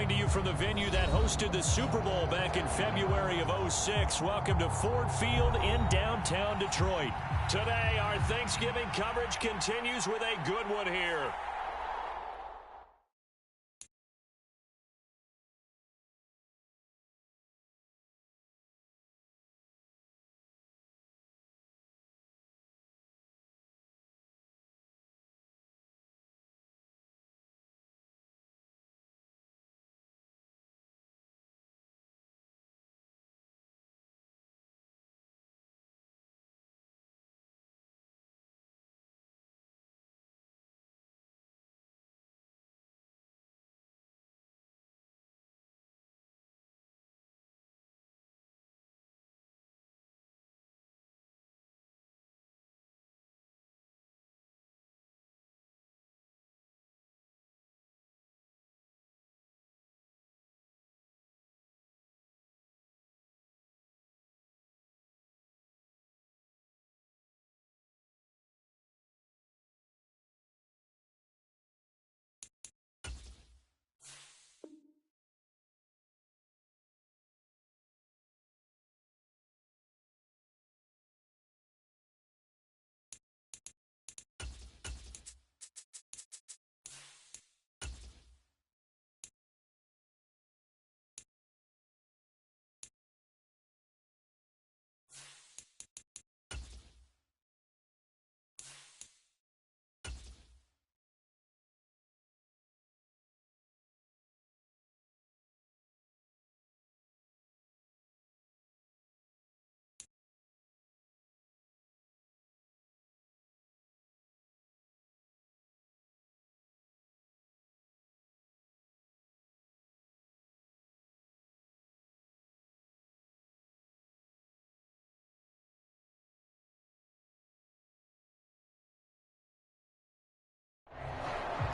Coming to you from the venue that hosted the Super Bowl back in February of '06. Welcome to Ford Field in downtown Detroit. Today, our Thanksgiving coverage continues with a good one here.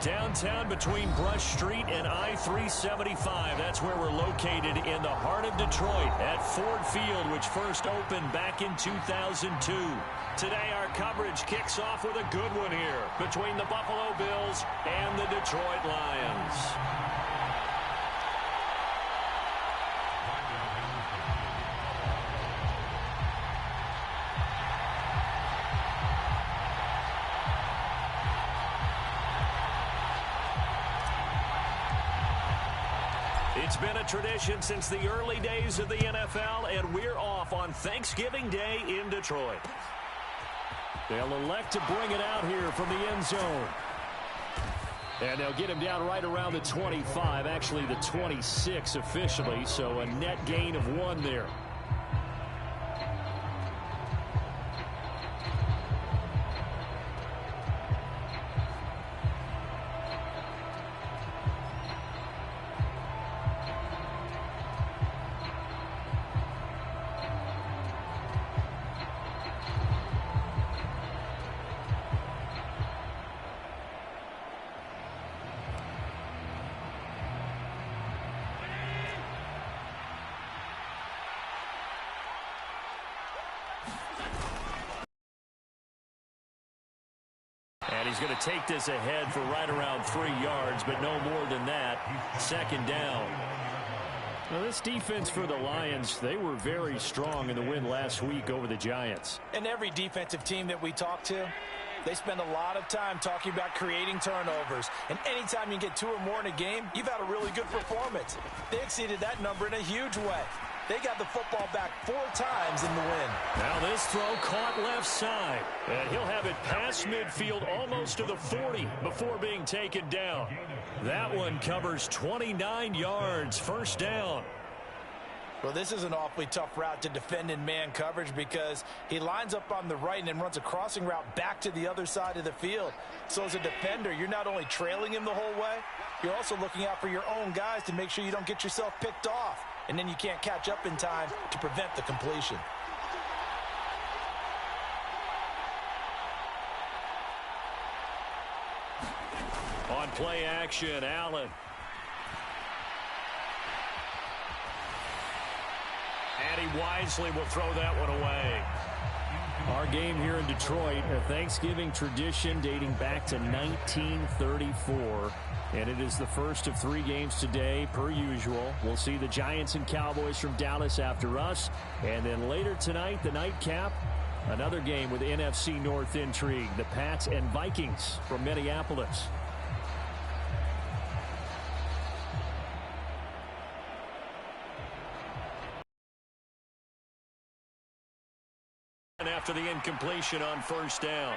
Downtown between Brush Street and I-375. That's where we're located in the heart of Detroit at Ford Field, which first opened back in 2002. Today, our coverage kicks off with a good one here between the Buffalo Bills and the Detroit Lions. It's been a tradition since the early days of the NFL, and we're off on Thanksgiving Day in Detroit. They'll elect to bring it out here from the end zone. And they'll get him down right around the 25, actually the 26 officially, so a net gain of 1 there. And he's going to take this ahead for right around 3 yards, but no more than that. Second down. Now, this defense for the Lions, they were very strong in the win last week over the Giants. And every defensive team that we talk to, they spend a lot of time talking about creating turnovers. And anytime you get 2 or more in a game, you've had a really good performance. They exceeded that number in a huge way. They got the football back 4 times in the win. Now this throw caught left side. And he'll have it past midfield almost to the 40 before being taken down. That one covers 29 yards. First down. Well, this is an awfully tough route to defend in man coverage because he lines up on the right and then runs a crossing route back to the other side of the field. So as a defender, you're not only trailing him the whole way, you're also looking out for your own guys to make sure you don't get yourself picked off. And then you can't catch up in time to prevent the completion. On play action, Allen. And he wisely will throw that one away. Our game here in Detroit, a Thanksgiving tradition dating back to 1934. And it is the first of 3 games today, per usual. We'll see the Giants and Cowboys from Dallas after us. And then later tonight, the nightcap, another game with NFC North intrigue. The Pats and Vikings from Minneapolis. After the incompletion on first down.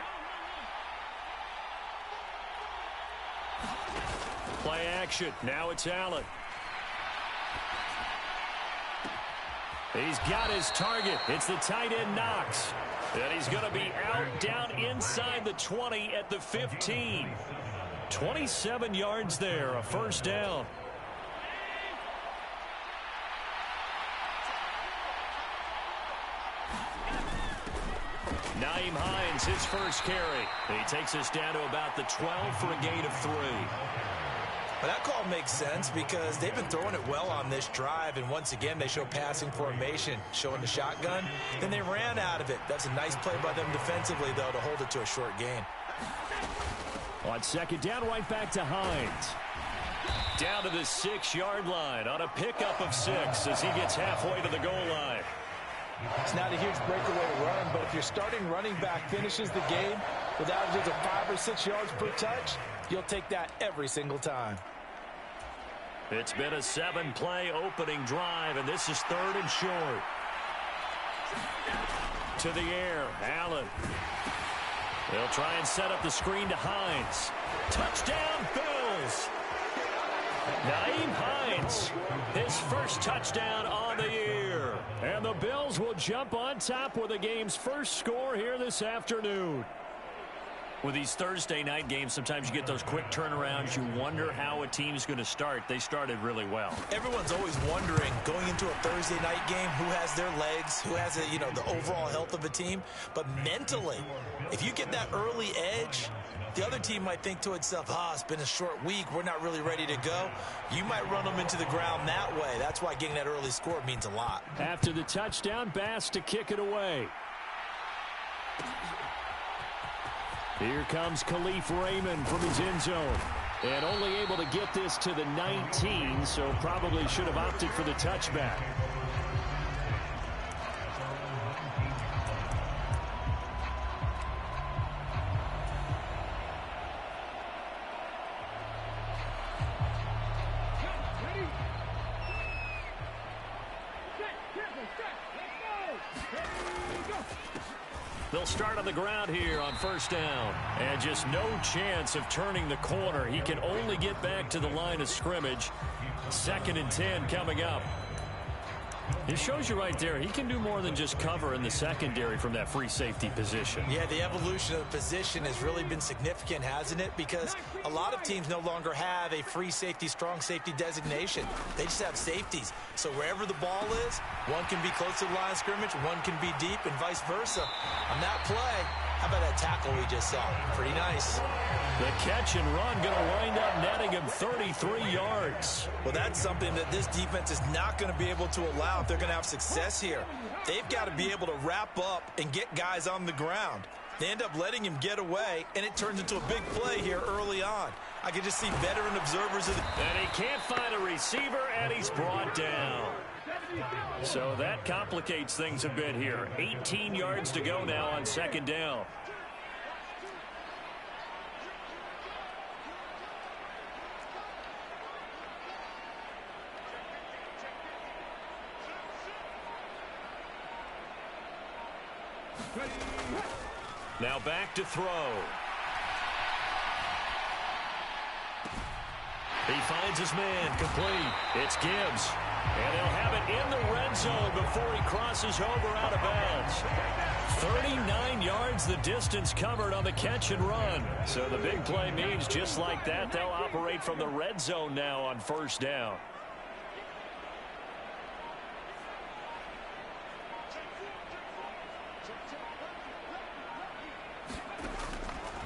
Play action. Now it's Allen. He's got his target. It's the tight end Knox. And he's going to be out down inside the 20 at the 15. 27 yards there, a first down. Nyheim Hines, his first carry. He takes us down to about the 12 for a gain of 3. Well, that call makes sense because they've been throwing it well on this drive, and once again they show passing formation, showing the shotgun. Then they ran out of it. That's a nice play by them defensively, though, to hold it to a short gain. On second down, right back to Hines. Down to the 6-yard line on a pickup of 6 as he gets halfway to the goal line. It's not a huge breakaway run, but if your starting running back finishes the game with averages of 5 or 6 yards per touch, you'll take that every single time. It's been a 7-play opening drive, and this is 3rd and short. To the air, Allen. They'll try and set up the screen to Hines. Touchdown, Bills! Nyheim Hines, his first touchdown on the year. And the Bills will jump on top with the game's first score here this afternoon. With these Thursday night games, sometimes you get those quick turnarounds. You wonder how a team's going to start. They started really well. Everyone's always wondering, going into a Thursday night game, who has their legs, who has the overall health of a team. But mentally, if you get that early edge, the other team might think to itself, it's been a short week. We're not really ready to go. You might run them into the ground that way. That's why getting that early score means a lot. After the touchdown, Bass to kick it away. Here comes Khalif Raymond from his end zone. And only able to get this to the 19, so probably should have opted for the touchback. They'll start on the ground here on first down. And just no chance of turning the corner. He can only get back to the line of scrimmage. 2nd and 10 coming up. It shows you right there, he can do more than just cover in the secondary from that free safety position. Yeah, the evolution of the position has really been significant, hasn't it? Because a lot of teams no longer have a free safety, strong safety designation. They just have safeties. So wherever the ball is, one can be close to the line of scrimmage, one can be deep, and vice versa. On that play, how about that tackle we just saw? Pretty nice. The catch and run going to wind up netting him 33 yards. Well, that's something that this defense is not going to be able to allow if they're going to have success here. They've got to be able to wrap up and get guys on the ground. They end up letting him get away, and it turns into a big play here early on. I can just see veteran observers of the... And he can't find a receiver, and he's brought down. So that complicates things a bit here. 18 yards to go now on second down. Now back to throw. He finds his man, complete. It's Gibbs. And they'll have it in the red zone before he crosses over out of bounds. 39 yards the distance covered on the catch and run. So the big play means just like that, they'll operate from the red zone now on first down.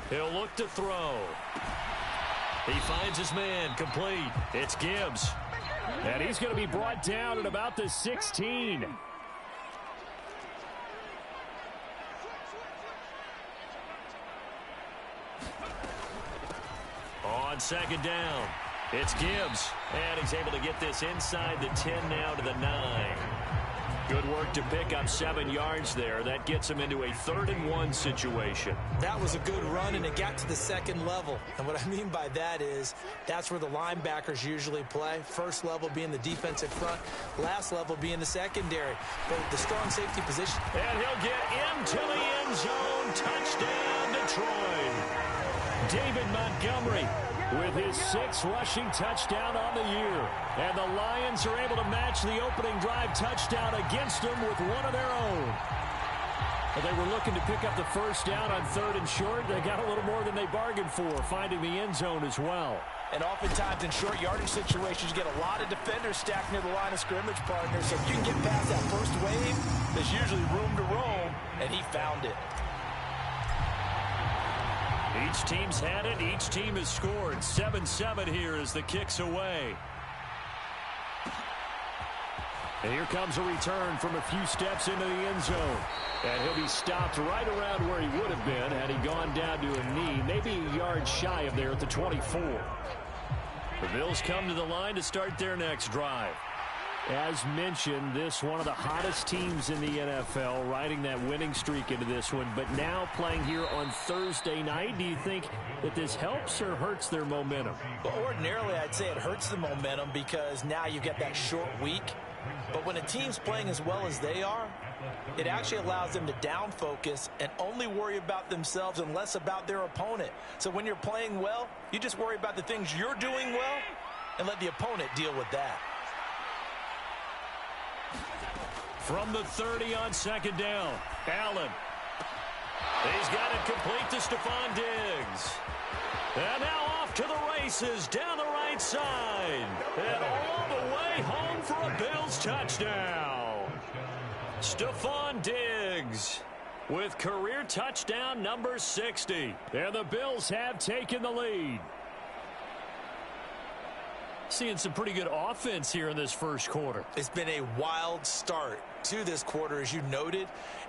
He'll look to throw. He finds his man, complete. It's Gibbs. And he's going to be brought down at about the 16. on second down. It's Gibbs, and he's able to get this inside the 10 now to the 9. Good work to pick up 7 yards there. That gets him into a 3rd-and-1 situation. That was a good run, and it got to the second level. And what I mean by that is that's where the linebackers usually play. First level being the defensive front, last level being the secondary. But the strong safety position. And he'll get into the end zone. Touchdown, Detroit. David Montgomery with his 6th rushing touchdown on the year. And the Lions are able to match the opening drive touchdown against them with one of their own. But they were looking to pick up the first down on 3rd and short. They got a little more than they bargained for, finding the end zone as well. And oftentimes in short yardage situations, you get a lot of defenders stacked near the line of scrimmage, partner. So if you can get past that first wave, there's usually room to roam, and he found it. Each team's had it. Each team has scored. 7-7 here as the kick's away. And here comes a return from a few steps into the end zone. And he'll be stopped right around where he would have been had he gone down to a knee, maybe a yard shy of there at the 24. The Bills come to the line to start their next drive. As mentioned, this one of the hottest teams in the NFL, riding that winning streak into this one, but now playing here on Thursday night. Do you think that this helps or hurts their momentum? Well, ordinarily, I'd say it hurts the momentum because now you get that short week. But when a team's playing as well as they are, it actually allows them to down focus and only worry about themselves and less about their opponent. So when you're playing well, you just worry about the things you're doing well and let the opponent deal with that. From the 30 on second down, Allen. He's got it complete to Stephon Diggs. And now off to the races down the right side. And all the way home for a Bills touchdown. Stephon Diggs with career touchdown number 60. And the Bills have taken the lead. Seeing some pretty good offense here in this first quarter. It's been a wild start to this quarter, as you noted.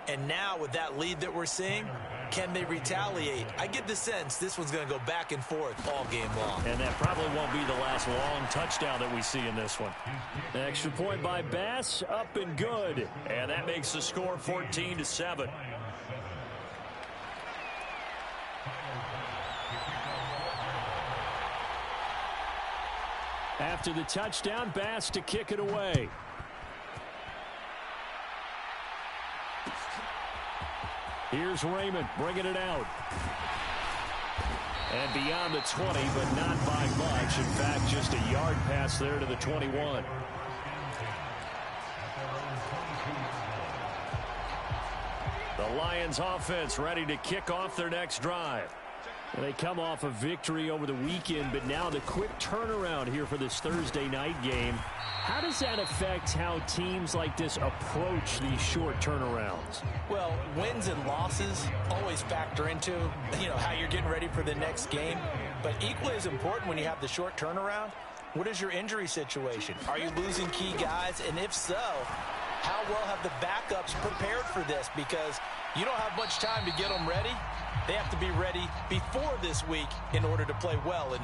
And now with that lead that we're seeing, can they retaliate? I get the sense this one's going to go back and forth all game long. And that probably won't be the last long touchdown that we see in this one. An extra point by Bass, up and good. And that makes the score 14-7. After the touchdown, Bass to kick it away. Here's Raymond bringing it out. And beyond the 20, but not by much. In fact, just a yard pass there to the 21. The Lions offense ready to kick off their next drive. They come off a victory over the weekend, but now the quick turnaround here for this Thursday night game. How does that affect how teams like this approach these short turnarounds? Well, wins and losses always factor into, how you're getting ready for the next game. But equally as important when you have the short turnaround, what is your injury situation? Are you losing key guys? And if so, how well have the backups prepared for this? Because you don't have much time to get them ready. They have to be ready before this week in order to play well.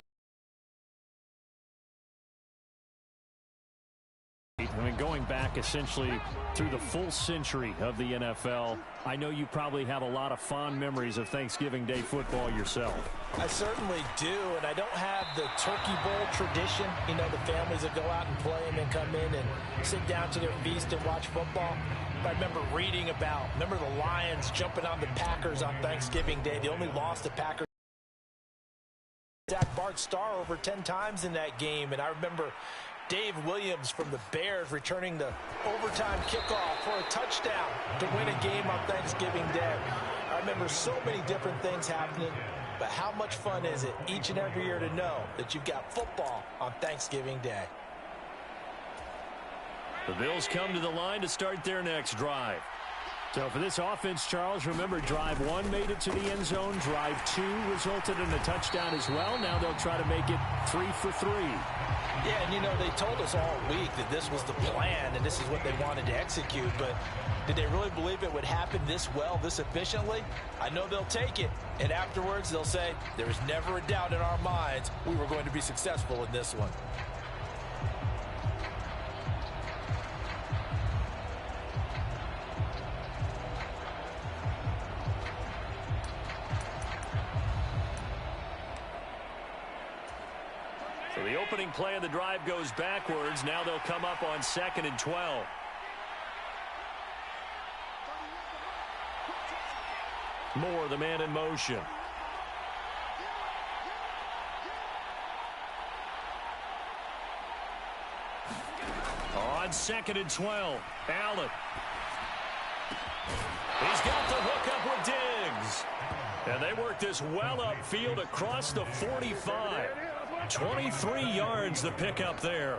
I mean, going back essentially through the full century of the NFL, I know you probably have a lot of fond memories of Thanksgiving Day football yourself. I certainly do, and I don't have the Turkey Bowl tradition. The families that go out and play and then come in and sit down to their feast and watch football. I remember reading about, the Lions jumping on the Packers on Thanksgiving Day. They only lost the Packers. Zach Bart Starr over 10 times in that game, and I remember Dave Williams from the Bears returning the overtime kickoff for a touchdown to win a game on Thanksgiving Day. I remember so many different things happening, but how much fun is it each and every year to know that you've got football on Thanksgiving Day? The Bills come to the line to start their next drive. So for this offense, Charles, remember, drive 1 made it to the end zone. Drive 2 resulted in a touchdown as well. Now they'll try to make it 3 for 3. Yeah, and, you know, they told us all week that this was the plan and this is what they wanted to execute. But did they really believe it would happen this well, this efficiently? I know they'll take it. And afterwards, they'll say, there was never a doubt in our minds we were going to be successful in this one. So the opening play of the drive goes backwards. Now they'll come up on 2nd and 12. Moore, the man in motion. On 2nd and 12, Allen. He's got the hook up with Diggs. And they work this well upfield across the 45. 23 yards the pickup there.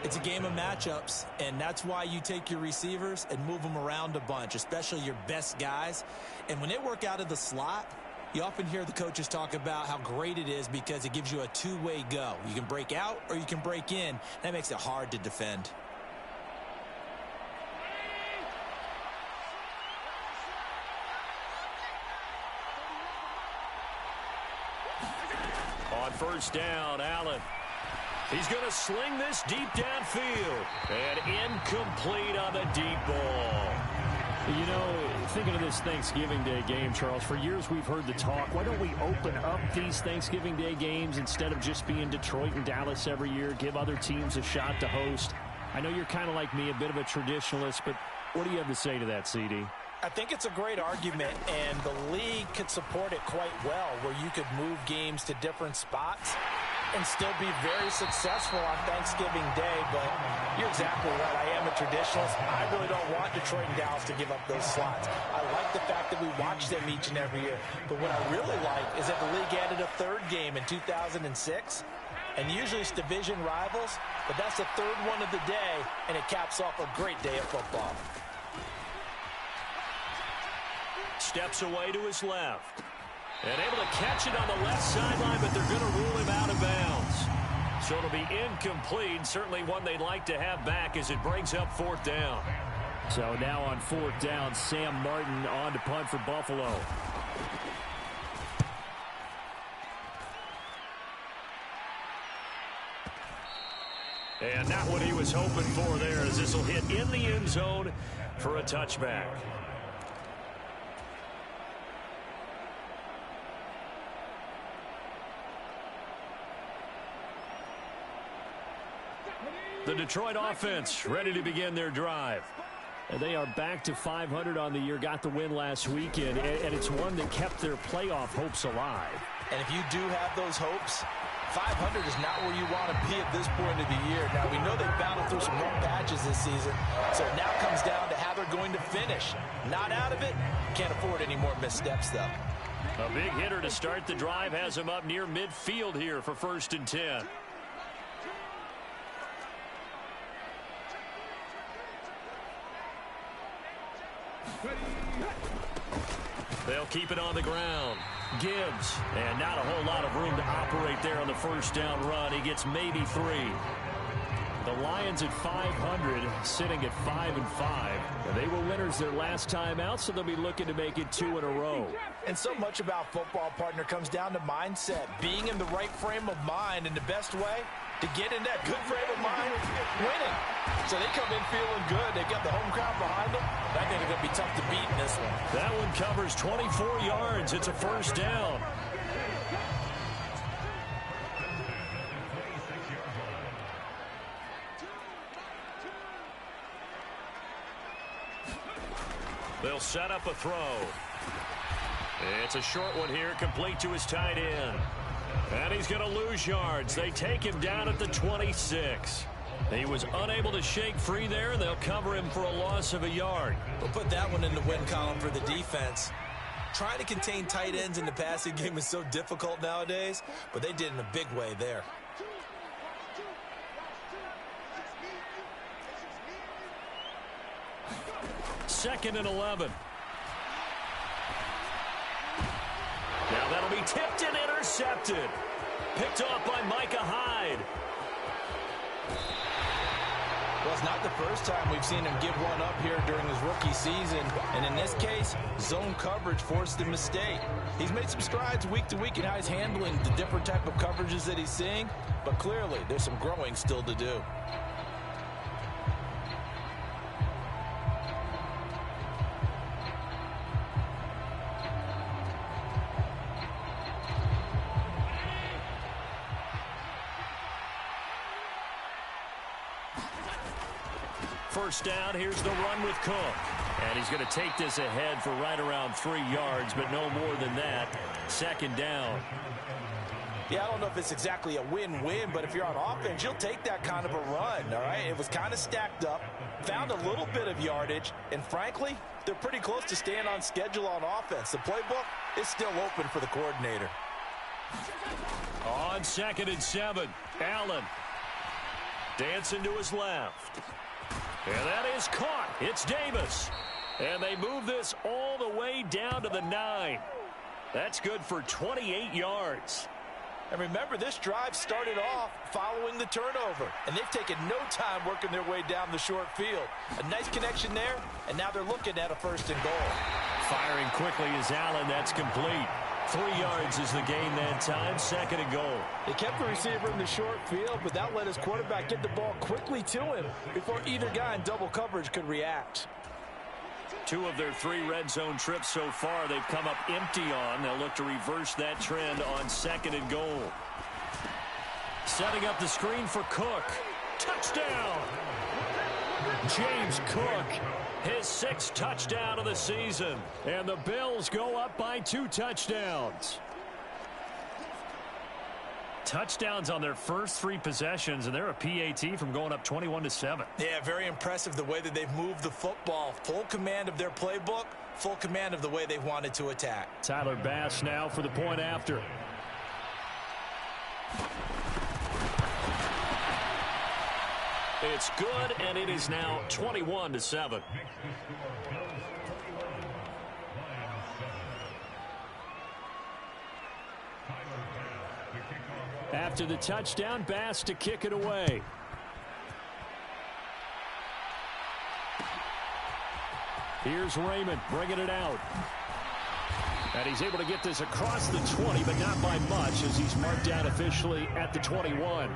It's a game of matchups, and that's why you take your receivers and move them around a bunch, especially your best guys. And when they work out of the slot, you often hear the coaches talk about how great it is because it gives you a two-way go. You can break out or you can break in. That makes it hard to defend. On first down, Allen. He's going to sling this deep downfield. And incomplete on the deep ball. You know, thinking of this Thanksgiving Day game, Charles, for years we've heard the talk, why don't we open up these Thanksgiving Day games instead of just being Detroit and Dallas every year, give other teams a shot to host? I know you're kind of like me, a bit of a traditionalist, but what do you have to say to that, CD? I think it's a great argument, and the league could support it quite well, where you could move games to different spots and still be very successful on Thanksgiving Day. But you're exactly right. I am a traditionalist. I really don't want Detroit and Dallas to give up those slots. I like the fact that we watch them each and every year. But what I really like is that the league added a third game in 2006. And usually it's division rivals, but that's the third one of the day, and it caps off a great day of football. Steps away to his left. And able to catch it on the left sideline, but they're going to rule him out of bounds. So it'll be incomplete. Certainly one they'd like to have back as it brings up 4th down. So now on 4th down, Sam Martin on to punt for Buffalo. And not what he was hoping for there, as this will hit in the end zone for a touchback. The Detroit offense ready to begin their drive. And they are back to 500 on the year, got the win last weekend, and it's one that kept their playoff hopes alive. And if you do have those hopes, 500 is not where you want to be at this point of the year. Now, we know they've battled through some rough patches this season, so it now comes down to how they're going to finish. Not out of it. Can't afford any more missteps, though. A big hitter to start the drive has him up near midfield here for 1st and 10. They'll keep it on the ground. Gibbs, and not a whole lot of room to operate there on the first down run. He gets maybe 3. The Lions at 500, sitting at 5-5. They were winners their last time out, so they'll be looking to make it 2 in a row. And so much about football, partner, comes down to mindset. Being in the right frame of mind, and the best way to get in that good frame of mind, winning. So they come in feeling good. They've got the home crowd behind them. I think it's going to be tough to beat in this one. That one covers 24 yards. It's a first down. They'll set up a throw. It's a short one here, complete to his tight end. And he's going to lose yards. They take him down at the 26. He was unable to shake free there, and they'll cover him for a loss of a yard. We'll put that one in the win column for the defense. Trying to contain tight ends in the passing game is so difficult nowadays, but they did in a big way there. 2nd and 11. Now that'll be tipped and intercepted. Picked off by Micah Hyde. Well, it's not the first time we've seen him give one up here during his rookie season. And in this case, zone coverage forced a mistake. He's made some strides week to week in how he's handling the different type of coverages that he's seeing. But clearly, there's some growing still to do. First down, here's the run with Cook. And he's going to take this ahead for right around 3 yards, but no more than that. 2nd down. Yeah, I don't know if it's exactly a win-win, but if you're on offense, you'll take that kind of a run, all right? It was kind of stacked up, found a little bit of yardage, and frankly, they're pretty close to staying on schedule on offense. The playbook is still open for the coordinator. On 2nd and 7, Allen. Dancing to his left. And that is caught. It's Davis. And they move this all the way down to the 9. That's good for 28 yards. And remember, this drive started off following the turnover. And they've taken no time working their way down the short field. A nice connection there, and now they're looking at a 1st and goal. Firing quickly is Allen. That's complete. 3 yards is the gain that time. 2nd and goal. They kept the receiver in the short field, but that let his quarterback get the ball quickly to him before either guy in double coverage could react. 2 of their 3 red zone trips so far they've come up empty on. They'll look to reverse that trend on 2nd and goal. Setting up the screen for Cook. Touchdown! James Cook, his 6th touchdown of the season. And the Bills go up by 2 touchdowns. Touchdowns on their first 3 possessions, and they're a PAT from going up 21-7. Yeah, very impressive the way that they've moved the football. Full command of their playbook, full command of the way they've wanted to attack. Tyler Bass now for the point after. It's good, and it is now 21-7. After the touchdown, Bass to kick it away. Here's Raymond bringing it out. And he's able to get this across the 20, but not by much, as he's marked down officially at the 21.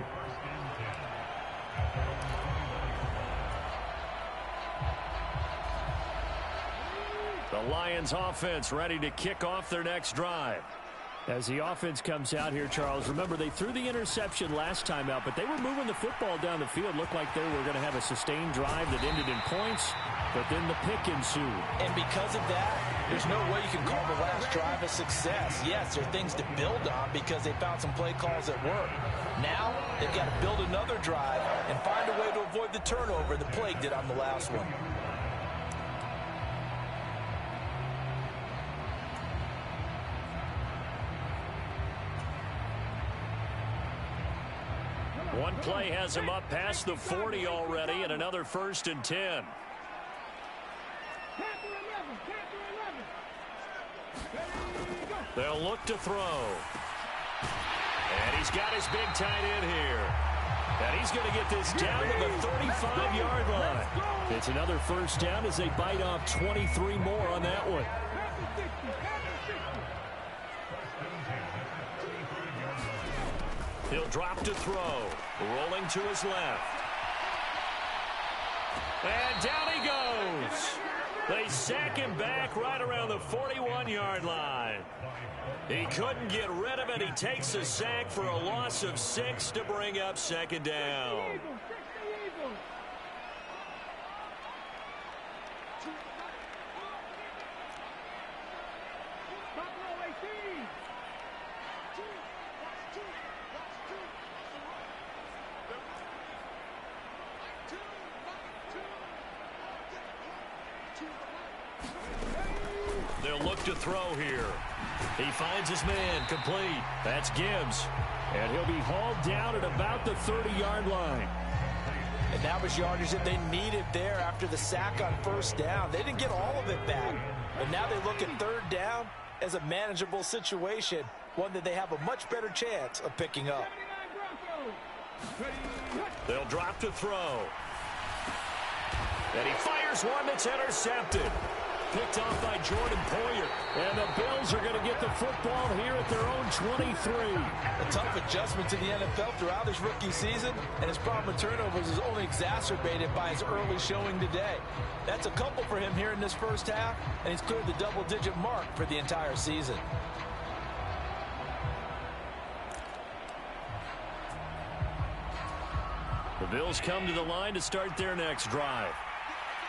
The Lions offense ready to kick off their next drive. As the offense comes out here, Charles, remember they threw the interception last time out, but they were moving the football down the field. Looked like they were going to have a sustained drive that ended in points, but then the pick ensued. And because of that, there's no way you can call the last drive a success. Yes, there are things to build on because they found some play calls that work. Now, they've got to build another drive and find a way to avoid the turnover that plagued it on the last one. One play has him up past the 40 already, and another 1st and 10. They'll look to throw. And he's got his big tight end here. And he's going to get this down to the 35-yard line. It's another 1st down as they bite off 23 more on that one. He'll drop to throw. Rolling to his left. And down he goes. They sack him back right around the 41-yard line. He couldn't get rid of it. He takes a sack for a loss of 6 to bring up 2nd down. They'll look to throw here. He finds his man complete. That's Gibbs. And he'll be hauled down at about the 30-yard line. And that was yardage that they needed there after the sack on first down. They didn't get all of it back, but now they look at third down as a manageable situation, one that they have a much better chance of picking up. They'll drop to throw. And he fires one that's intercepted. Picked off by Jordan Poyer. And the Bills are going to get the football here at their own 23. A tough adjustment to the NFL throughout his rookie season, and his problem with turnovers is only exacerbated by his early showing today. That's a couple for him here in this first half, and he's cleared the double-digit mark for the entire season. The Bills come to the line to start their next drive.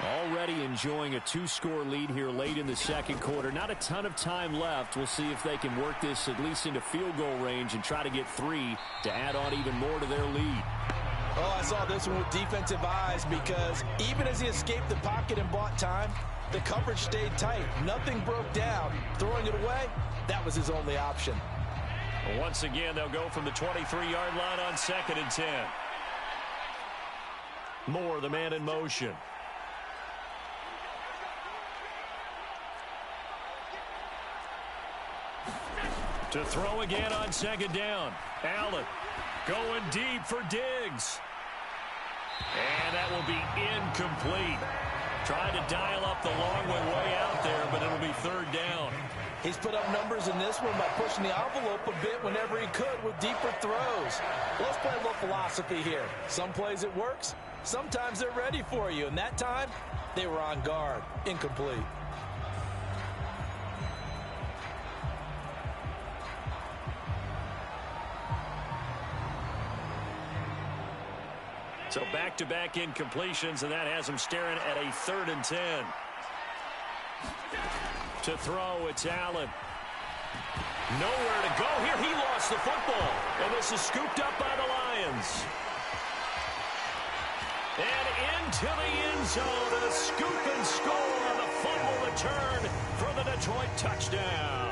Already enjoying a 2-score lead here late in the second quarter. Not a ton of time left. We'll see if they can work this at least into field goal range and try to get 3 to add on even more to their lead. Oh, I saw this one with defensive eyes because even as he escaped the pocket and bought time, the coverage stayed tight. Nothing broke down. Throwing it away, that was his only option. Once again, they'll go from the 23-yard line on 2nd and 10. Moore, the man in motion. To throw again on 2nd down. Allen going deep for Diggs. And that will be incomplete. Trying to dial up the long way out there, but it'll be 3rd down. He's put up numbers in this one by pushing the envelope a bit whenever he could with deeper throws. Let's play a little philosophy here. Some plays it works. Sometimes they're ready for you. And that time, they were on guard. Incomplete. So back-to-back incompletions, and that has him staring at a 3rd and 10. To throw, it's Allen. Nowhere to go here. He lost the football, and this is scooped up by the Lions. And into the end zone, a scoop and score on the fumble return for the Detroit touchdown.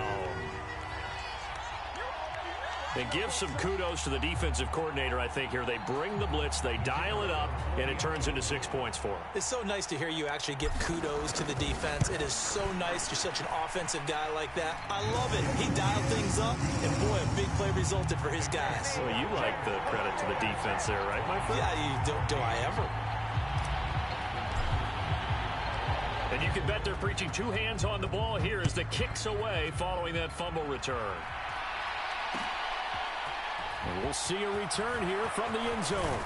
And give some kudos to the defensive coordinator, I think, here. They bring the blitz, they dial it up, and it turns into 6 points for them. It's so nice to hear you actually give kudos to the defense. It is so nice. You're such an offensive guy like that. I love it. He dialed things up, and boy, a big play resulted for his guys. Well, you like the credit to the defense there, right, my friend? Yeah, do I ever? And you can bet they're preaching 2 hands on the ball here as the kicks away following that fumble return. And we'll see a return here from the end zone.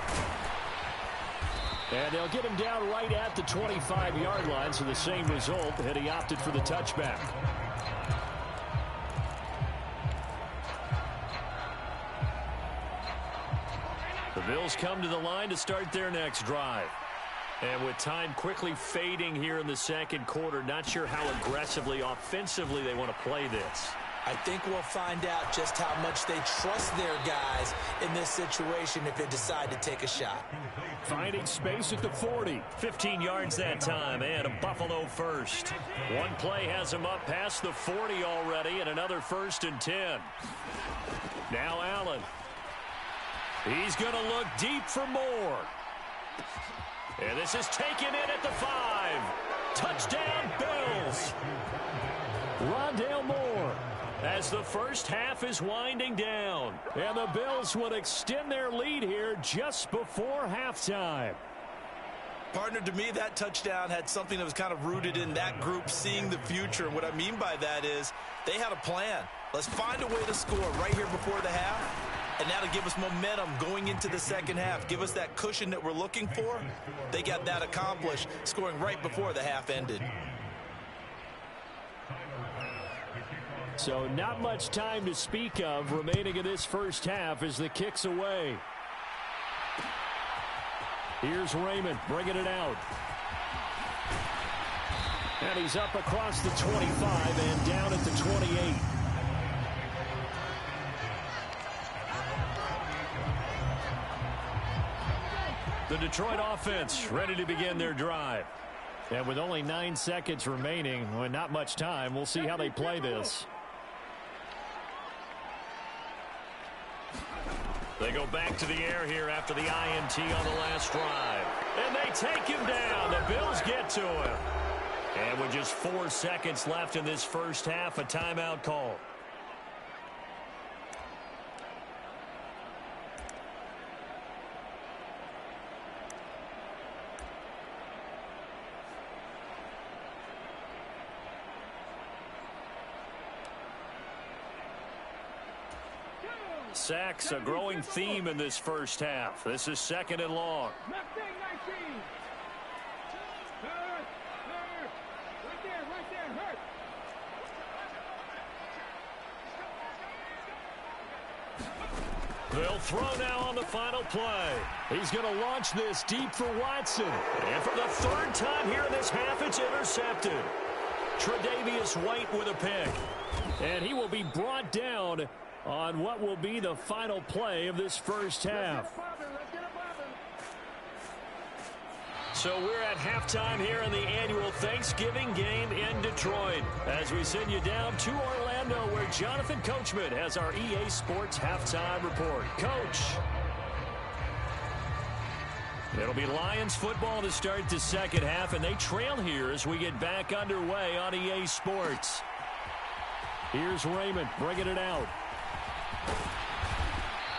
And they'll get him down right at the 25-yard line, so the same result, and he opted for the touchback. The Bills come to the line to start their next drive. And with time quickly fading here in the second quarter, not sure how aggressively, offensively they want to play this. I think we'll find out just how much they trust their guys in this situation if they decide to take a shot. Finding space at the 40. 15 yards that time, and a Buffalo first. One play has him up past the 40 already, and another 1st and 10. Now Allen. He's going to look deep for Moore. And this is taken in at the 5. Touchdown, Bills. Rondale Moore. As the first half is winding down. And the Bills would extend their lead here just before halftime. Partner, to me, that touchdown had something that was kind of rooted in that group seeing the future. And what I mean by that is they had a plan. Let's find a way to score right here before the half. And that'll give us momentum going into the second half. Give us that cushion that we're looking for. They got that accomplished, scoring right before the half ended. So not much time to speak of remaining in this first half as the kick's away. Here's Raymond bringing it out. And he's up across the 25 and down at the 28. The Detroit offense ready to begin their drive. And with only 9 seconds remaining, well, not much time, we'll see how they play this. They go back to the air here after the INT on the last drive. And they take him down. The Bills get to him. And with just 4 seconds left in this first half, a timeout call. Sacks, a growing theme in this first half. This is 2nd and long. They'll throw now on the final play. He's going to launch this deep for Watson. And for the 3rd time here in this half, it's intercepted. Tre'Davious White with a pick. And he will be brought down on what will be the final play of this first half. So we're at halftime here in the annual Thanksgiving game in Detroit, as we send you down to Orlando, where Jonathan Coachman has our EA Sports halftime report. Coach. It'll be Lions football to start the second half, and they trail here as we get back underway on EA Sports. Here's Raymond bringing it out.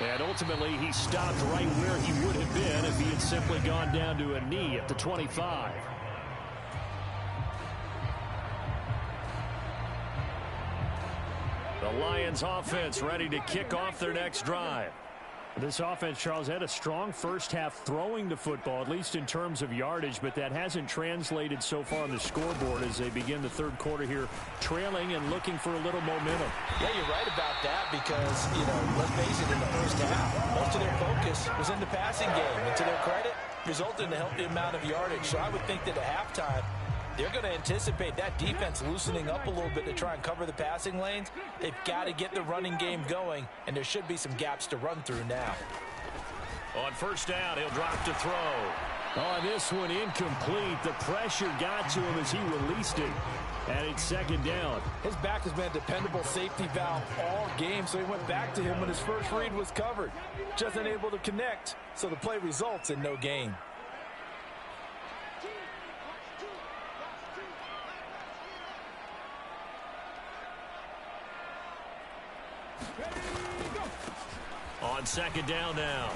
And ultimately, he stopped right where he would have been if he had simply gone down to a knee at the 25. The Lions offense ready to kick off their next drive. This offense, Charles, had a strong first half throwing the football, at least in terms of yardage, but that hasn't translated so far on the scoreboard as they begin the third quarter here, trailing and looking for a little momentum. Yeah, you're right about that because, let's face it, in the first half, most of their focus was in the passing game. And to their credit, resulted in a healthy amount of yardage. So I would think that at halftime, they're going to anticipate that defense loosening up a little bit to try and cover the passing lanes. They've got to get the running game going, and there should be some gaps to run through now. On first down, he'll drop to throw. On this one, incomplete. The pressure got to him as he released it. And it's 2nd down. His back has been a dependable safety valve all game, so he went back to him when his first read was covered. Just unable to connect, so the play results in no gain. On 2nd down now,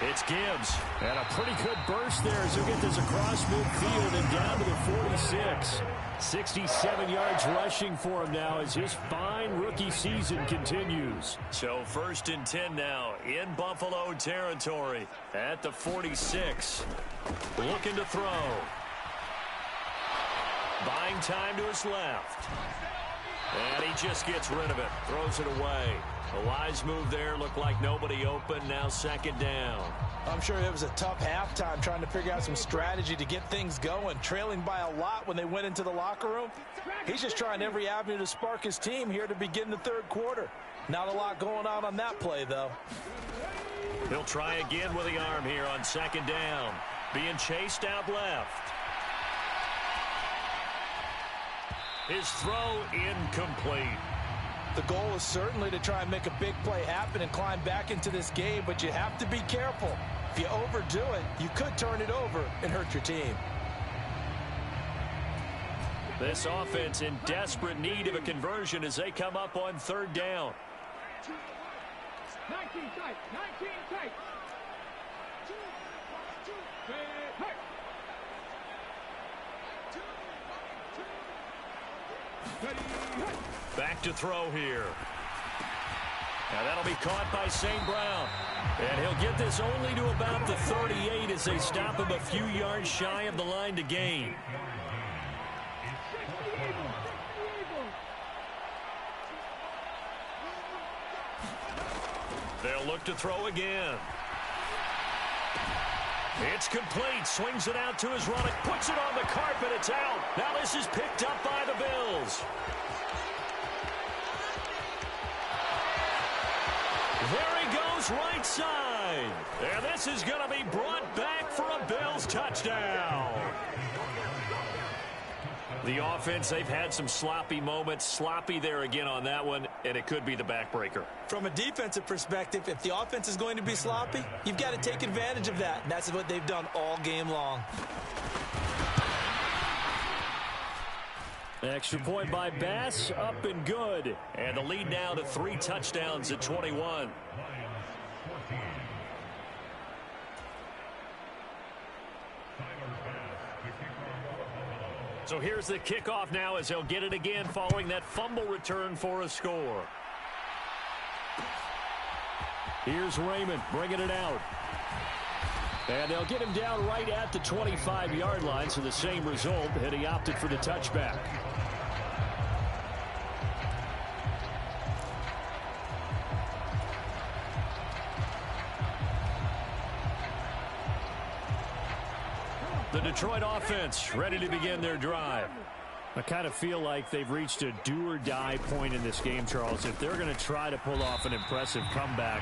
it's Gibbs. And a pretty good burst there as he'll get this across midfield and down to the 46. 67 yards rushing for him now as his fine rookie season continues. So 1st and 10 now in Buffalo territory at the 46. Looking to throw. Buying time to his left. And he just gets rid of it. Throws it away. The wise move there. Looked like nobody open. Now 2nd down. I'm sure it was a tough halftime trying to figure out some strategy to get things going. Trailing by a lot when they went into the locker room. He's just trying every avenue to spark his team here to begin the third quarter. Not a lot going on that play, though. He'll try again with the arm here on 2nd down. Being chased out left. His throw incomplete. The goal is certainly to try and make a big play happen and climb back into this game, but you have to be careful. If you overdo it, you could turn it over and hurt your team. This offense in desperate need of a conversion as they come up on 3rd down. 19 tight, 19 tight. Back to throw here. Now that'll be caught by St. Brown. And he'll get this only to about the 38 as they stop him a few yards shy of the line to gain. They'll look to throw again. It's complete. Swings it out to his running. Puts it on the carpet. It's out. Now this is picked up by the Bills. There he goes right side. And this is going to be brought back for a Bills touchdown. The offense, they've had some sloppy moments. Sloppy there again on that one, and it could be the backbreaker. From a defensive perspective, if the offense is going to be sloppy, you've got to take advantage of that. And that's what they've done all game long. Extra point by Bass, up and good. And the lead now to 3 touchdowns at 21. So here's the kickoff now as he'll get it again following that fumble return for a score. Here's Raymond bringing it out. And they'll get him down right at the 25-yard line, so the same result, and he opted for the touchback. The Detroit offense ready to begin their drive. I kind of feel like they've reached a do-or-die point in this game, Charles. If they're going to try to pull off an impressive comeback,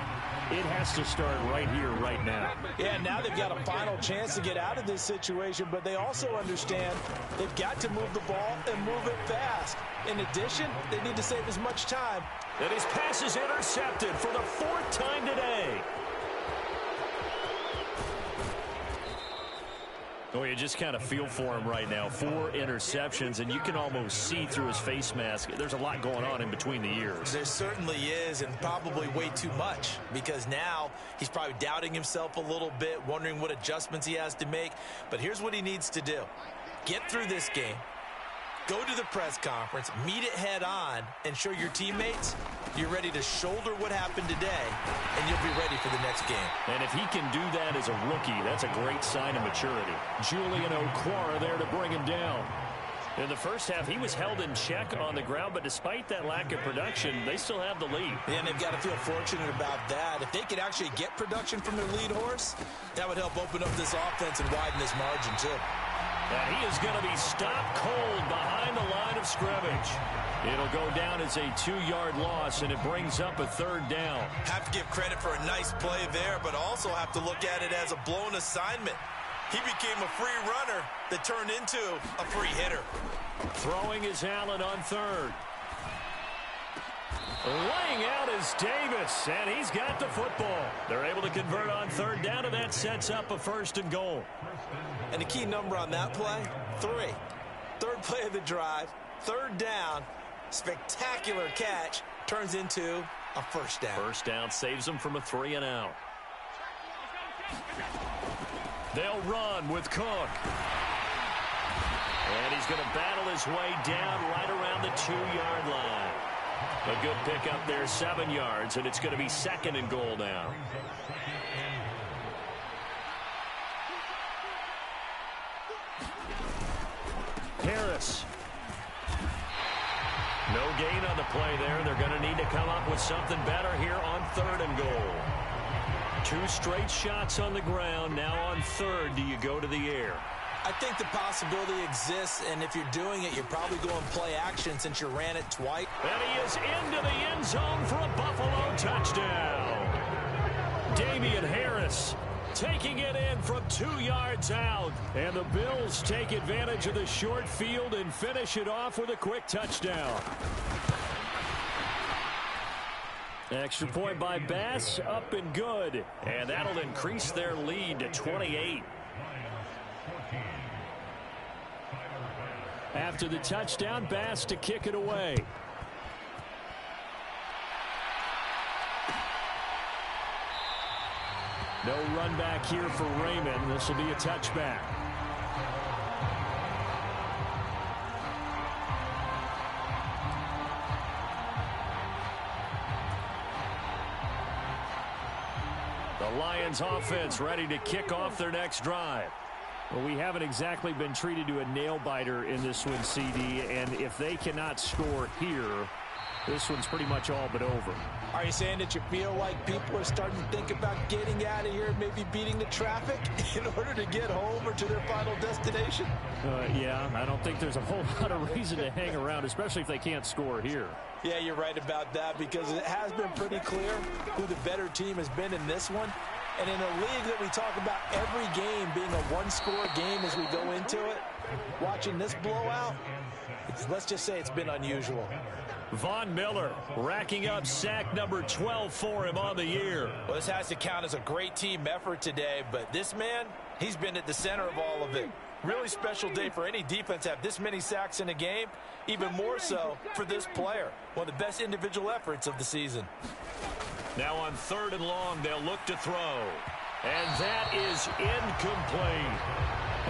it has to start right here, right now. Yeah, now they've got a final chance to get out of this situation, but they also understand they've got to move the ball and move it fast. In addition, they need to save as much time. And his pass is intercepted for the 4th time today. Oh, you just kind of feel for him right now. 4 interceptions, and you can almost see through his face mask. There's a lot going on in between the ears. There certainly is, and probably way too much, because now he's probably doubting himself a little bit, wondering what adjustments he has to make. But here's what he needs to do. Get through this game. Go to the press conference, meet it head on, and show your teammates you're ready to shoulder what happened today, and you'll be ready for the next game. And if he can do that as a rookie, that's a great sign of maturity. Julian Okwara there to bring him down. In the first half, he was held in check on the ground, but despite that lack of production, they still have the lead. And they've got to feel fortunate about that. If they could actually get production from their lead horse, that would help open up this offense and widen this margin, too. And he is going to be stopped cold behind the line of scrimmage. It'll go down as a 2-yard loss, and it brings up a 3rd down. Have to give credit for a nice play there, but also have to look at it as a blown assignment. He became a free runner that turned into a free hitter. Throwing is Allen on 3rd. Laying out is Davis, and he's got the football. They're able to convert on 3rd down, and that sets up a 1st and goal. And the key number on that play, 3. 3rd play of the drive, 3rd down, spectacular catch, turns into a 1st down. 1st down saves them from a 3 and out. They'll run with Cook. And he's going to battle his way down right around the 2-yard line. A good pickup there, 7 yards, and it's going to be 2nd and goal now. Harris. No gain on the play there. They're going to need to come up with something better here on 3rd and goal. 2 straight shots on the ground. Now on 3rd, do you go to the air? I think the possibility exists, and if you're doing it, you're probably going play action since you ran it twice. And he is into the end zone for a Buffalo touchdown. Damian Harris taking it in from 2 yards out. And the Bills take advantage of the short field and finish it off with a quick touchdown. Extra point by Bass, up and good. And that'll increase their lead to 28. After the touchdown, Bass to kick it away. No run back here for Raymond. This will be a touchback. The Lions offense ready to kick off their next drive. Well, we haven't exactly been treated to a nail-biter in this one, CD, and if they cannot score here, this one's pretty much all but over. Are you saying that you feel like people are starting to think about getting out of here, maybe beating the traffic in order to get home or to their final destination? Yeah, I don't think there's a whole lot of reason to hang around, especially if they can't score here. Yeah, you're right about that, because it has been pretty clear who the better team has been in this one. And in a league that we talk about every game being a one-score game as we go into it, watching this blowout, let's just say it's been unusual. Von Miller racking up sack number 12 for him on the year. Well, this has to count as a great team effort today, but this man, he's been at the center of all of it. Really special day for any defense to have this many sacks in a game, even more so for this player. One of the best individual efforts of the season. Now on 3rd and long, they'll look to throw. And that is incomplete.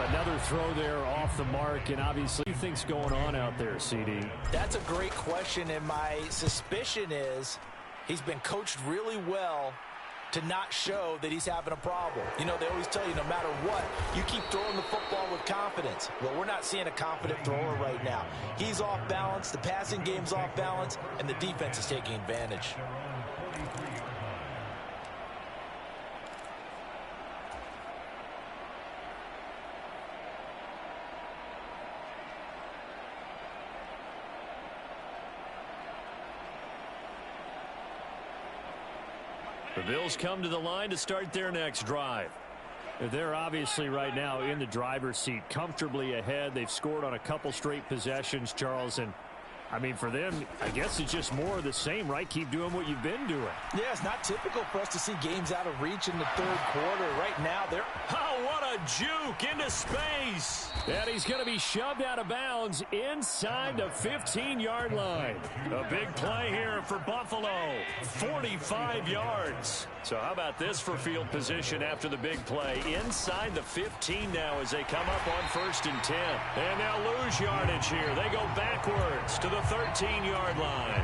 Another throw there off the mark, and obviously things going on out there, CD. That's a great question, and my suspicion is he's been coached really well to not show that he's having a problem. You know, they always tell you no matter what, you keep throwing the football with confidence. Well, we're not seeing a confident thrower right now. He's off balance, the passing game's off balance, and the defense is taking advantage. The Bills come to the line to start their next drive. They're obviously right now in the driver's seat, comfortably ahead. They've scored on a couple straight possessions, Charles, and I mean, for them, I guess it's just more of the same, right? Keep doing what you've been doing. Yeah, it's not typical for us to see games out of reach in the 3rd quarter. Right now, they're... Oh, what a juke into space. And he's going to be shoved out of bounds inside the 15-yard line. A big play here for Buffalo. 45 yards. So how about this for field position after the big play? Inside the 15 now as they come up on 1st and 10. And they'll lose yardage here. They go backwards to the 13-yard line.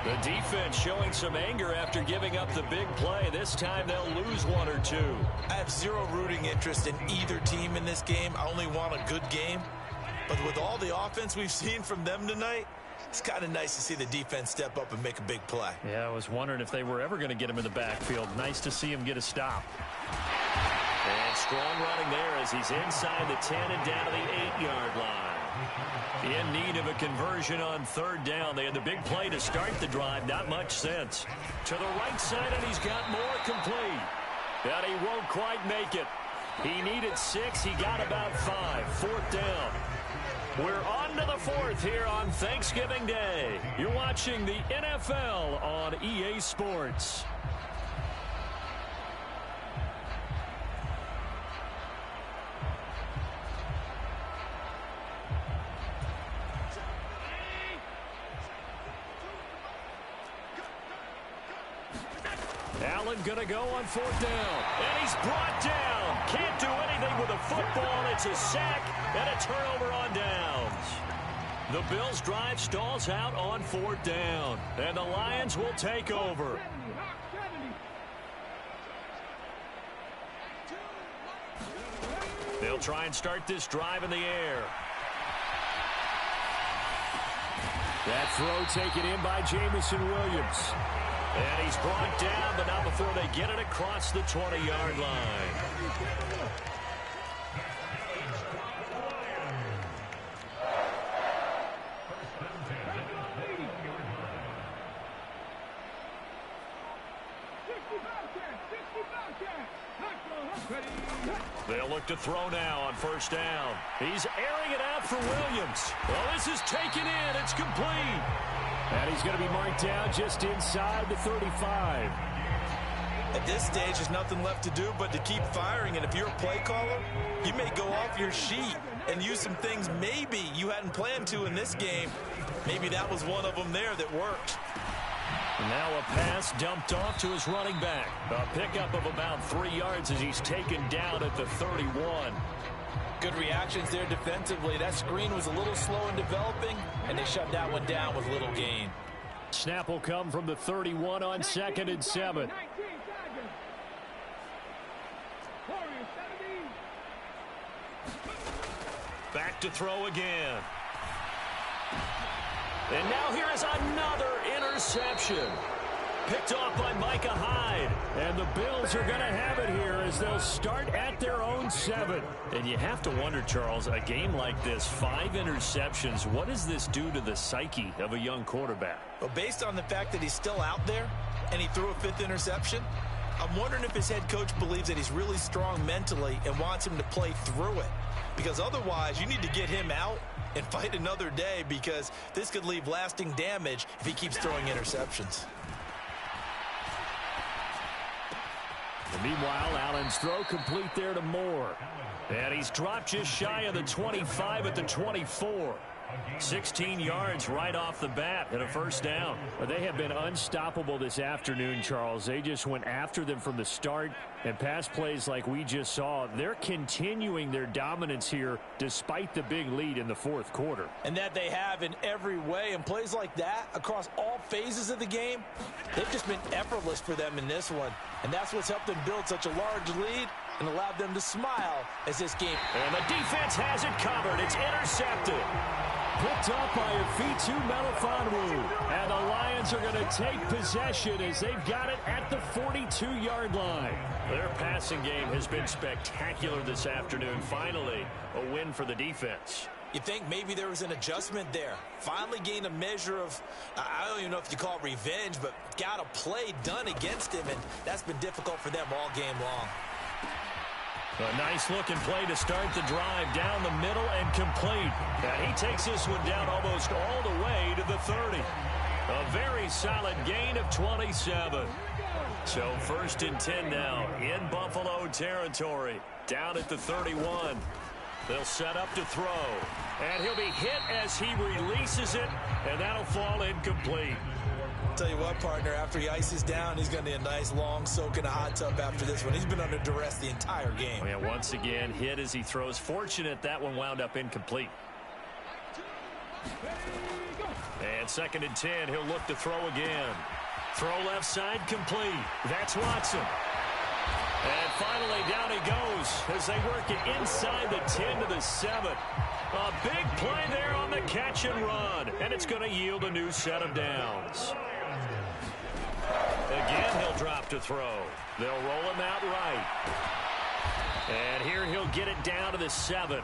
The defense showing some anger after giving up the big play. This time they'll lose 1 or 2. I have zero rooting interest in either team in this game. I only want a good game. But with all the offense we've seen from them tonight, it's kind of nice to see the defense step up and make a big play. Yeah, I was wondering if they were ever going to get him in the backfield. Nice to see him get a stop. And strong running there as he's inside the 10 and down to the 8-yard line. In need of a conversion on 3rd down. They had the big play to start the drive. Not much sense. To the right side, and he's got more complete. But he won't quite make it. He needed 6. He got about 5. 4th down. We're on to the 4th here on Thanksgiving Day. You're watching the NFL on EA Sports. Allen gonna go on 4th down. And he's brought down. Can't do anything with a football. It's a sack and a turnover on downs. The Bills' drive stalls out on 4th down. And the Lions will take over. They'll try and start this drive in the air. That throw taken in by Jamison Williams. And he's brought down, but not before they get it across the 20-yard line. They'll look to throw now on 1st down. He's airing it out for Williams. Well, this is taken in. It's complete. And he's going to be marked down just inside the 35. At this stage, there's nothing left to do but to keep firing. And if you're a play caller, you may go off your sheet and use some things maybe you hadn't planned to in this game. Maybe that was one of them there that worked. And now a pass dumped off to his running back. A pickup of about 3 yards as he's taken down at the 31. Good reactions there defensively. That screen was a little slow in developing, and they shut that one down with little gain. Snap will come from the 31 on 2nd and 7. Back to throw again. And now here is another interception. Picked off by Micah Hyde. And the Bills are going to have it here as they'll start at their own 7. And you have to wonder, Charles, a game like this, 5 interceptions, what does this do to the psyche of a young quarterback? Well, based on the fact that he's still out there and he threw a 5th interception, I'm wondering if his head coach believes that he's really strong mentally and wants him to play through it. Because otherwise, you need to get him out and fight another day, because this could leave lasting damage if he keeps throwing interceptions. And meanwhile, Allen's throw complete there to Moore. And he's dropped just shy of the 25 at the 24. 16 yards right off the bat and a first down. Well, they have been unstoppable this afternoon, Charles. They just went after them from the start, and pass plays like we just saw, they're continuing their dominance here despite the big lead in the fourth quarter. And that they have in every way, and plays like that across all phases of the game, they've just been effortless for them in this one. And that's what's helped them build such a large lead and allowed them to smile as this game. And the defense has it covered. It's intercepted. Picked up by Afitu Melifonwu. And the Lions are going to take possession as they've got it at the 42-yard line. Their passing game has been spectacular this afternoon. Finally, a win for the defense. You think maybe there was an adjustment there. Finally gained a measure of, I don't even know if you call it revenge, but got a play done against him, and that's been difficult for them all game long. A nice-looking play to start the drive down the middle and complete. And he takes this one down almost all the way to the 30. A very solid gain of 27. So 1st and 10 now in Buffalo territory. Down at the 31. They'll set up to throw. And he'll be hit as he releases it, and that'll fall incomplete. Tell you what, partner, after he ices down, he's going to need a nice long soak in a hot tub after this one. He's been under duress the entire game. Oh, yeah, once again, hit as he throws. Fortunate that one wound up incomplete. And 2nd and 10, he'll look to throw again. Throw left side complete. That's Watson. And finally, down he goes as they work it inside the 10 to the 7. A big play there on the catch and run. And it's going to yield a new set of downs. Again, he'll drop to throw. They'll roll him out right. And here he'll get it down to the 7.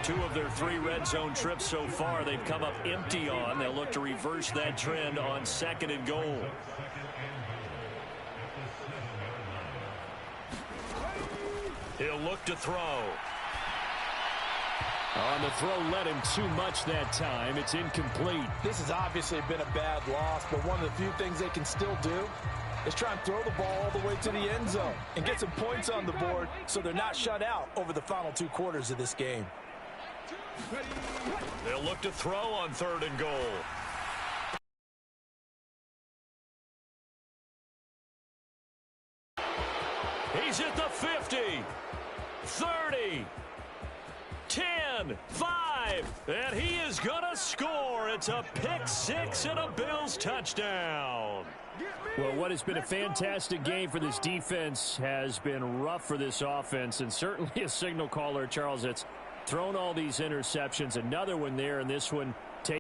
2 of their 3 red zone trips so far they've come up empty on. They'll look to reverse that trend on 2nd and goal. He'll look to throw. On the throw, led him too much that time. It's incomplete. This has obviously been a bad loss, but one of the few things they can still do is try and throw the ball all the way to the end zone and get some points on the board so they're not shut out over the final 2 quarters of this game. They'll look to throw on 3rd and goal. He's at the 50, 30, 10, 5, and he is going to score. It's a pick 6 and a Bills touchdown. Well, what has been a fantastic game for this defense has been rough for this offense, and certainly a signal caller, Charles, that's thrown all these interceptions. Another one there, and this one